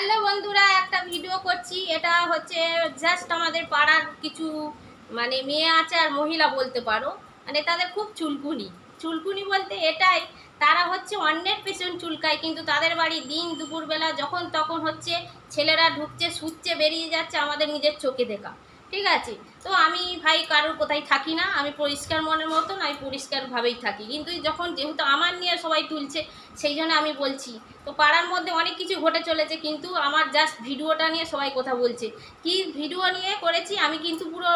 Hello বন্ধুরা, একটা video করছি। এটা হচ্ছে জাস্ট আমাদের পাড়ার কিছু মেয়ে আছে আর মহিলা বলতে পারো, তাদের খুব চুলকুনি। চুলকুনি বলতে এটাই, তারা হচ্ছে অন্যের পেছন চুলকায়, কিন্তু তাদের বাড়ি দিন দুপুরবেলা যখন তখন হচ্ছে ছেলেরা ঢুকছে, শুচ্ছে, বেরিয়ে যাচ্ছে, আমাদের নিজের চোখে দেখা। ঠিক আছে, তো আমি ভাই কারোর কোথায় থাকি না, আমি পরিষ্কার মনের মতন আমি পরিষ্কারভাবেই থাকি। কিন্তু যখন যেহেতু আমার নিয়ে সবাই তুলছে, সেই জন্য আমি বলছি। তো পাড়ার মধ্যে অনেক কিছু ঘটে চলেছে, কিন্তু আমার জাস্ট ভিডিওটা নিয়ে সবাই কথা বলছে। কি ভিডিও নিয়ে করেছি আমি, কিন্তু পুরো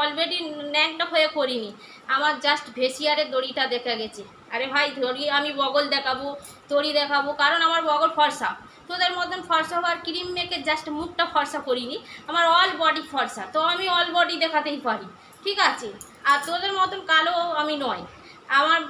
অলরেডি ন্যাংটা হয়ে করিনি। আমার জাস্ট ভেসিয়ারের দড়িটা দেখা গেছে। আরে ভাই, দড়ি আমি বগল দেখাবো, দড়ি দেখাবো, কারণ আমার বগল ফর্সা। তোদের মতন ফর্সা হওয়ার ক্রিম মেখে জাস্ট মুখটা ফর্সা করিনি, আমার অল বডি ফর্সা, তো আমি অল বডি দেখাতেই পারি। ঠিক আছে, আর তোদের মতন কালো আমি নয়। আমার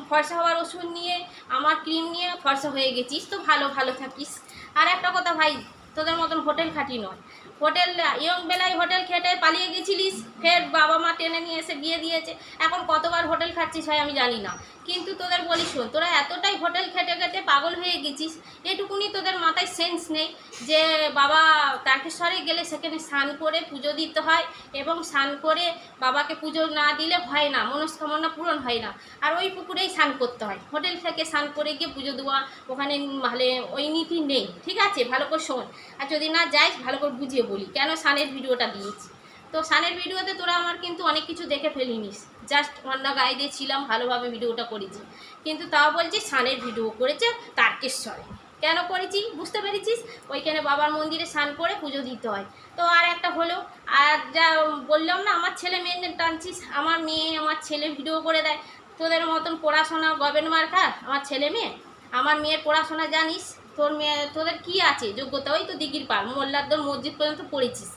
ফর্সা হওয়ার ওষুধ নিয়ে, আমার ক্রিম নিয়ে ফর্সা হয়ে গেছিস, তো ভালো ভালো থাকিস। আর একটা কথা ভাই, তোদের মতন হোটেল খাটি নয়। হোটেল ইয়ং বেলায় হোটেল খেটে পালিয়ে গেছিলিস, ফের বাবা মা টেনে নিয়ে এসে বিয়ে দিয়েছে। এখন কতবার হোটেল খাচ্ছিস হয় আমি জানি না, কিন্তু তোদের বলি শোন, তোরা এতটাই হোটেল খেটে খেটে পাগল হয়ে গেছিস, এটুকুনি তোদের মাথায় সেন্স নেই যে বাবা তারকেশ্বরে গেলে সেখানে স্নান করে পুজো দিতে হয়, এবং স্নান করে বাবাকে পুজো না দিলে হয় না, মনস্কামনা পূরণ হয় না। আর ওই পুকুরেই স্নান করতে হয়, হোটেল থেকে স্নান করে গিয়ে পুজো দেওয়া ওখানে ওই নীতি নেই। ঠিক আছে, ভালো করে শোন। আর যদি না যাই ভালো করে বুঝিয়ে বলি কেন স্নানের ভিডিওটা দিয়েছি। তো স্নানের ভিডিওতে তোরা আমার কিন্তু অনেক কিছু দেখে ফেলিনিস, জাস্ট অন্য গায়ে দিয়ে ছিলাম, ভালোভাবে ভিডিওটা করেছি। কিন্তু তাও বলছি স্নানের ভিডিও করেছে তারকেশ্বরে। কেন করেছি বুঝতে পেরেছিস? ওইখানে বাবার মন্দিরে স্নান করে পুজো দিতে হয়। তো আর একটা হলো, আর যা বললাম না আমার ছেলে মেয়ে টানছিস, আমার মেয়ে আমার ছেলে ভিডিও করে দেয়। তোদের মতন পড়াশোনা গবেন মার্কা আমার ছেলে মেয়ে। আমার মেয়ের পড়াশোনা জানিস? তোর মেয়ে তোদের কি আছে যোগ্যতা? ওই তো দিঘির পার মোল্লারদর মসজিদ পর্যন্ত পড়েছিস,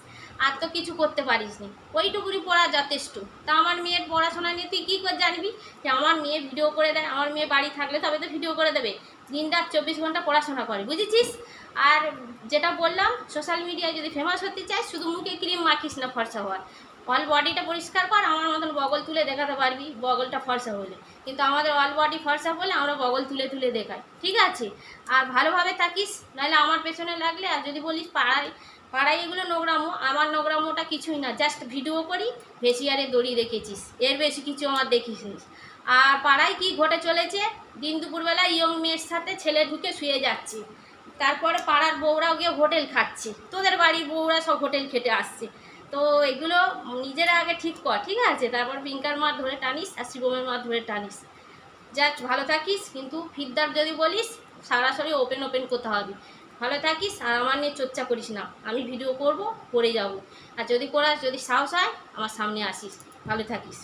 আর তো কিছু করতে পারিস নি, ওইটুকুনি পড়া যথেষ্ট। তা আমার মেয়ের পড়াশোনা নিয়ে তুই কী করে জানবি যে আমার মেয়ে ভিডিও করে দেয়? আমার মেয়ে বাড়ি থাকলে তবে তো ভিডিও করে দেবে, দিন রাত 24 ঘন্টা পড়াশোনা করে, বুঝেছিস? আর যেটা বললাম, সোশ্যাল মিডিয়ায় যদি ফেমাস হতে চাই, শুধু মুখে ক্রিম মাখিস না ফর্সা হওয়ার, অল বডিটা পরিষ্কার কর। আমার মতন বগল তুলে দেখাতে পারবি বগলটা ফর্সা হলে, কিন্তু আমাদের অল বডি ফর্সা বলে আমরা বগল তুলে তুলে দেখাই। ঠিক আছে, আর ভালোভাবে থাকিস, নাহলে আমার পেছনে লাগলে। আর যদি বলিস পাড়ায় পাড়ায় এগুলো নোংরামো, আমার নোংরামোটা কিছুই না, জাস্ট ভিডিও করি, ভেসিয়ারে দড়ি রেখেছিস, এর বেশি কিছু আমার দেখিস নি। আর পাড়ায় কি ঘটে চলেছে, দিন দুপুরবেলা ইয়ং মেয়ের সাথে ছেলে ঢুকে শুয়ে যাচ্ছে, তারপরে পাড়ার বউরাও গিয়ে হোটেল খাচ্ছে, তোদের বাড়ির বউরা সব হোটেল খেতে আসছে। তো এগুলো নিজেরা আগে ঠিক কর, ঠিক আছে? তারপর পিঙ্কার মার ধরে টানিস আর শিবমের মার ধরে টানিস। জাস্ট ভালো থাকিস, কিন্তু ফিরদার যদি বলিস সরাসরি ওপেন করতে হবে। ভালো থাকিস, আর আমার নিয়ে চর্চা করিস না, আমি ভিডিও করব, করে যাব। আর যদি সাহস হয় আমার সামনে আসিস। ভালো থাকিস।